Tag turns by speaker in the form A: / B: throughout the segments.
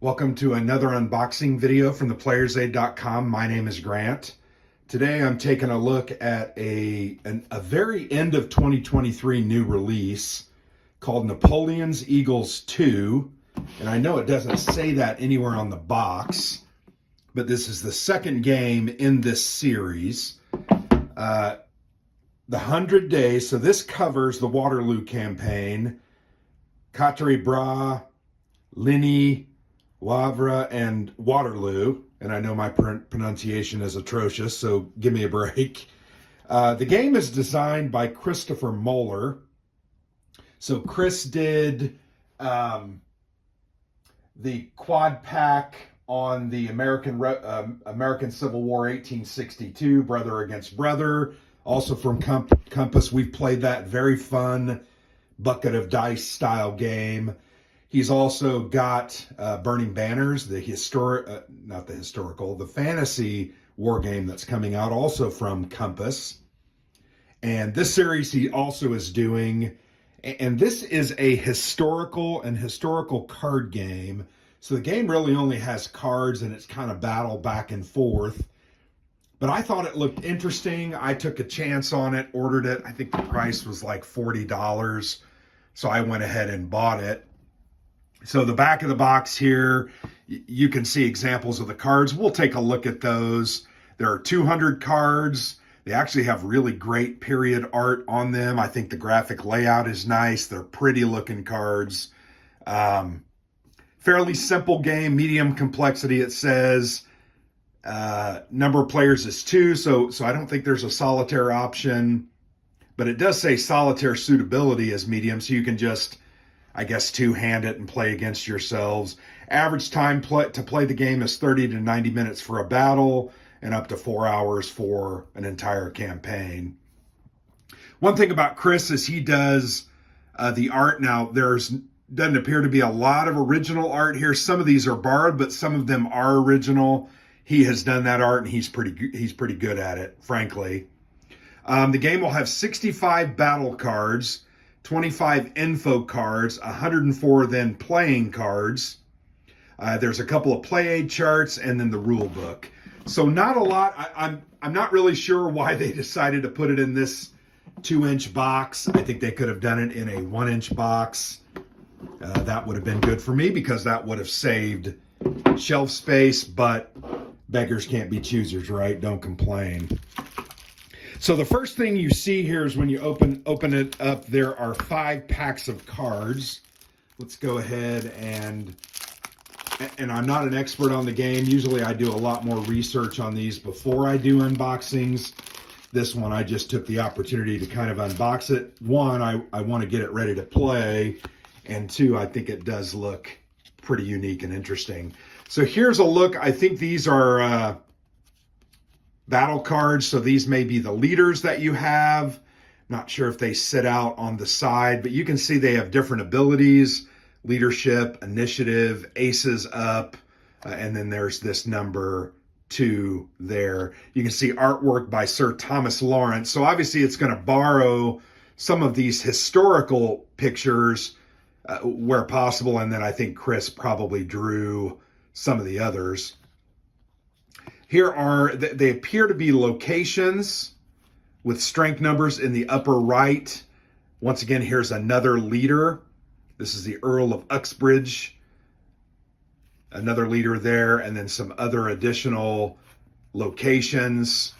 A: Welcome to another unboxing video from theplayersaid.com. My name is Grant. Today I'm taking a look at a very end of 2023 new release called Napoleon's Eagles 2. And I know it doesn't say that anywhere on the box, but this is the second game in this series. The 100 Days, so this covers the Waterloo campaign, Qatre Bras, Ligny, Wavre, and Waterloo, and I know my pronunciation is atrocious, so give me a break. The game is designed by Christopher Moeller. So Chris did the quad pack on the American Civil War 1862, Brother Against Brother, also from Compass. We've played that very fun bucket of dice style game. He's also got Burning Banners, the fantasy war game that's coming out, also from Compass. And this series he also is doing, and this is a historical card game. So the game really only has cards and it's kind of battle back and forth. But I thought it looked interesting. I took a chance on it, ordered it. I think the price was like $40. So I went ahead and bought it. So the back of the box here, you can see examples of the cards. We'll take a look at those. There are 200 cards. They actually have really great period art on them. I think the graphic layout is nice. They're pretty looking cards. Fairly simple game, medium complexity, it says. Number of players is 2, so I don't think there's a solitaire option. But it does say solitaire suitability is medium, so you can just, I guess, two-hand it and play against yourselves. Average time to play the game is 30 to 90 minutes for a battle and up to 4 hours for an entire campaign. One thing about Chris is he does the art. Now, doesn't appear to be a lot of original art here. Some of these are borrowed, but some of them are original. He has done that art, and he's pretty good at it, frankly. The game will have 65 battle cards, 25 info cards, 104 then playing cards. There's a couple of play aid charts, and then the rule book. So not a lot. I'm not really sure why they decided to put it in this 2-inch box. I think they could have done it in a 1-inch box. That would have been good for me because that would have saved shelf space, but beggars can't be choosers, right? Don't complain. So the first thing you see here is when you open it up, there are 5 packs of cards. Let's go ahead and I'm not an expert on the game. Usually I do a lot more research on these before I do unboxings. This one, I just took the opportunity to kind of unbox it. One, I want to get it ready to play. And 2, I think it does look pretty unique and interesting. So here's a look. I think these are battle cards, so these may be the leaders that you have. Not sure if they sit out on the side, but you can see they have different abilities: leadership, initiative, aces up, and then there's this number 2 there. You can see artwork by Sir Thomas Lawrence. So obviously it's going to borrow some of these historical pictures where possible, and then I think Chris probably drew some of the others. Here they appear to be locations with strength numbers in the upper right. Once again, here's another leader. This is the Earl of Uxbridge. Another leader there, and then some other additional locations.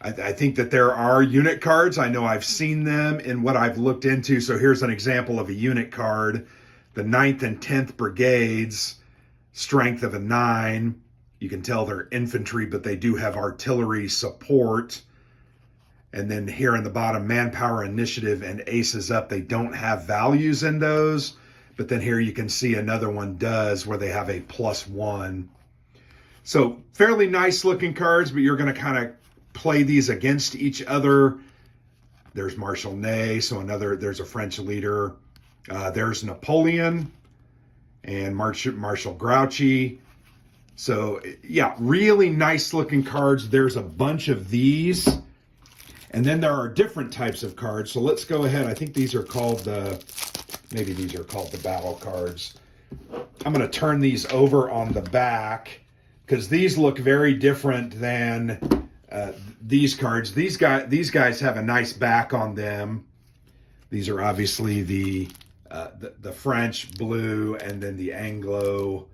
A: I think that there are unit cards. I know I've seen them in what I've looked into. So here's an example of a unit card. The 9th and 10th Brigades, strength of a 9. You can tell they're infantry, but they do have artillery support. And then here in the bottom, manpower, initiative, and aces up. They don't have values in those. But then here you can see another one does, where they have a +1. So fairly nice looking cards, but you're going to kind of play these against each other. There's Marshal Ney, so there's a French leader. There's Napoleon and Marshal Grouchy. So yeah, really nice looking cards. There's a bunch of these. And then there are different types of cards. So let's go ahead. I think these are called maybe these are called the battle cards. I'm going to turn these over on the back because these look very different than these cards. These guys have a nice back on them. These are obviously the French blue, and then the Anglo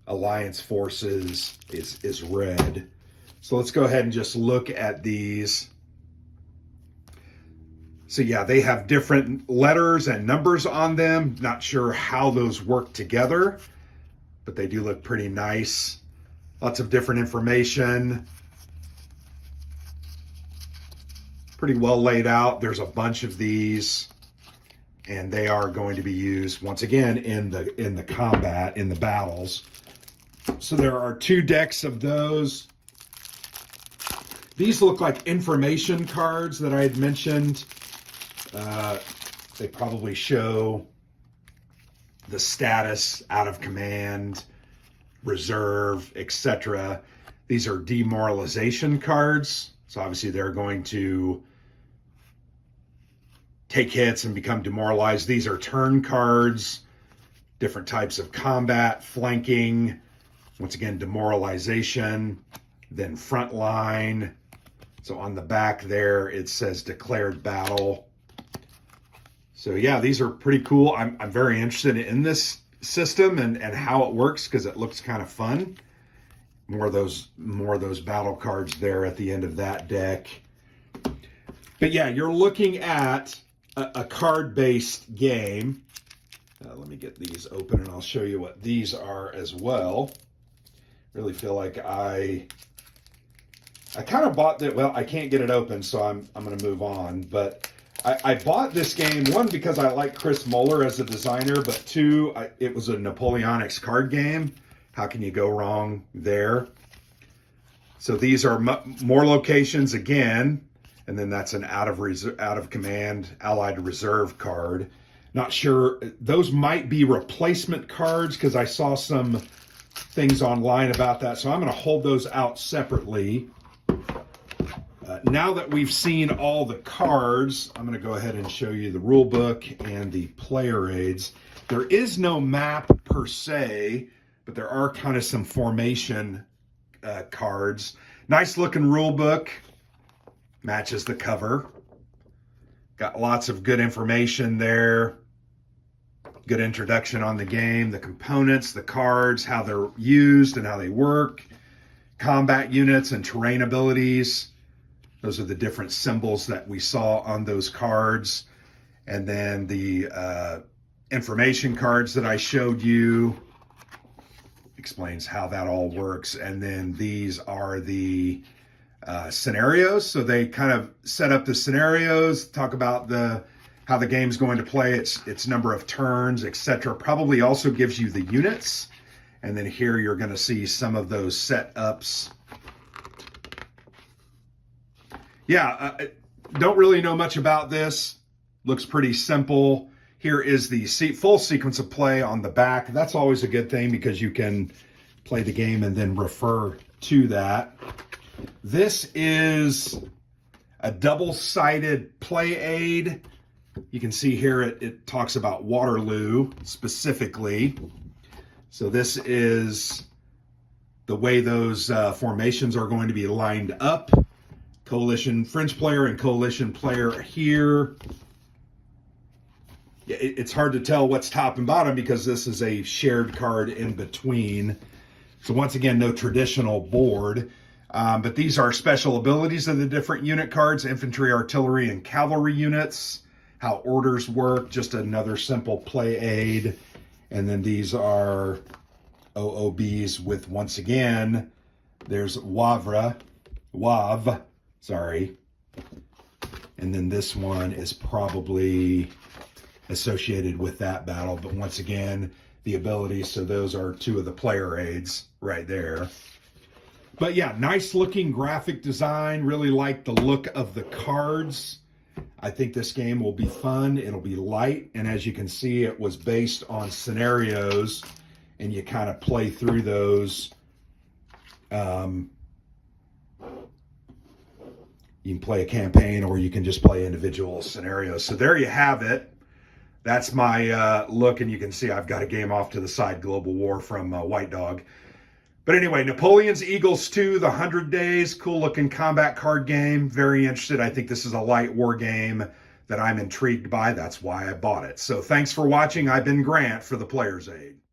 A: Alliance forces is red. So let's go ahead and just look at these. So yeah, they have different letters and numbers on them. Not sure how those work together, but they do look pretty nice. Lots of different information. Pretty well laid out. There's a bunch of these, and they are going to be used once again in the combat, in the battles. So there are 2 decks of those. These look like information cards that I had mentioned. They probably show the status, out of command, reserve, etc. These are demoralization cards. So obviously they're going to take hits and become demoralized. These are turn cards, different types of combat, flanking, once again, demoralization, then frontline. So on the back there, it says declared battle. So yeah, these are pretty cool. I'm very interested in this system and how it works because it looks kind of fun. More of those battle cards there at the end of that deck. But yeah, you're looking at a card-based game. Let me get these open and I'll show you what these are as well. Really feel like I kind of bought that. Well, I can't get it open, so I'm going to move on. But I bought this game, one, because I like Chris Muller as a designer, but 2, it was a Napoleonics card game. How can you go wrong there? So these are more locations again, and then that's an out of command allied reserve card. Not sure, those might be replacement cards because I saw some things online about that. So I'm going to hold those out separately. Now that we've seen all the cards, I'm going to go ahead and show you the rule book and the player aids. There is no map per se, but there are kind of some formation cards. Nice looking rule book. Matches the cover. Got lots of good information there. Good introduction on the game, the components, the cards, how they're used and how they work. Combat units and terrain abilities. Those are the different symbols that we saw on those cards. And then the information cards that I showed you. Explains how that all works. And then these are the scenarios. So they kind of set up the scenarios, talk about how the game's going to play, its number of turns, etc. Probably also gives you the units. And then here you're going to see some of those setups. Yeah, don't really know much about this. Looks pretty simple. Here is the full sequence of play on the back. That's always a good thing because you can play the game and then refer to that. This is a double-sided play aid. You can see here it talks about Waterloo specifically. So this is the way those formations are going to be lined up. Coalition French player and coalition player here. It's hard to tell what's top and bottom because this is a shared card in between. So once again, no traditional board. But these are special abilities of the different unit cards, infantry, artillery, and cavalry units. How orders work, just another simple play aid. And then these are OOBs with, once again, there's Wavre, sorry. And then this one is probably associated with that battle. But once again, the abilities, so those are 2 of the player aids right there. But yeah, nice looking graphic design. Really like the look of the cards. I think this game will be fun. It'll be light. And as you can see, it was based on scenarios. And you kind of play through those. You can play a campaign or you can just play individual scenarios. So there you have it. that's my look, and you can see I've got a game off to the side, Global War from White Dog. But anyway, Napoleon's Eagles 2, the 100 Days, cool looking combat card game. Very interested. I think this is a light war game that I'm intrigued by. That's why I bought it. So thanks for watching. I've been Grant for the Player's Aid.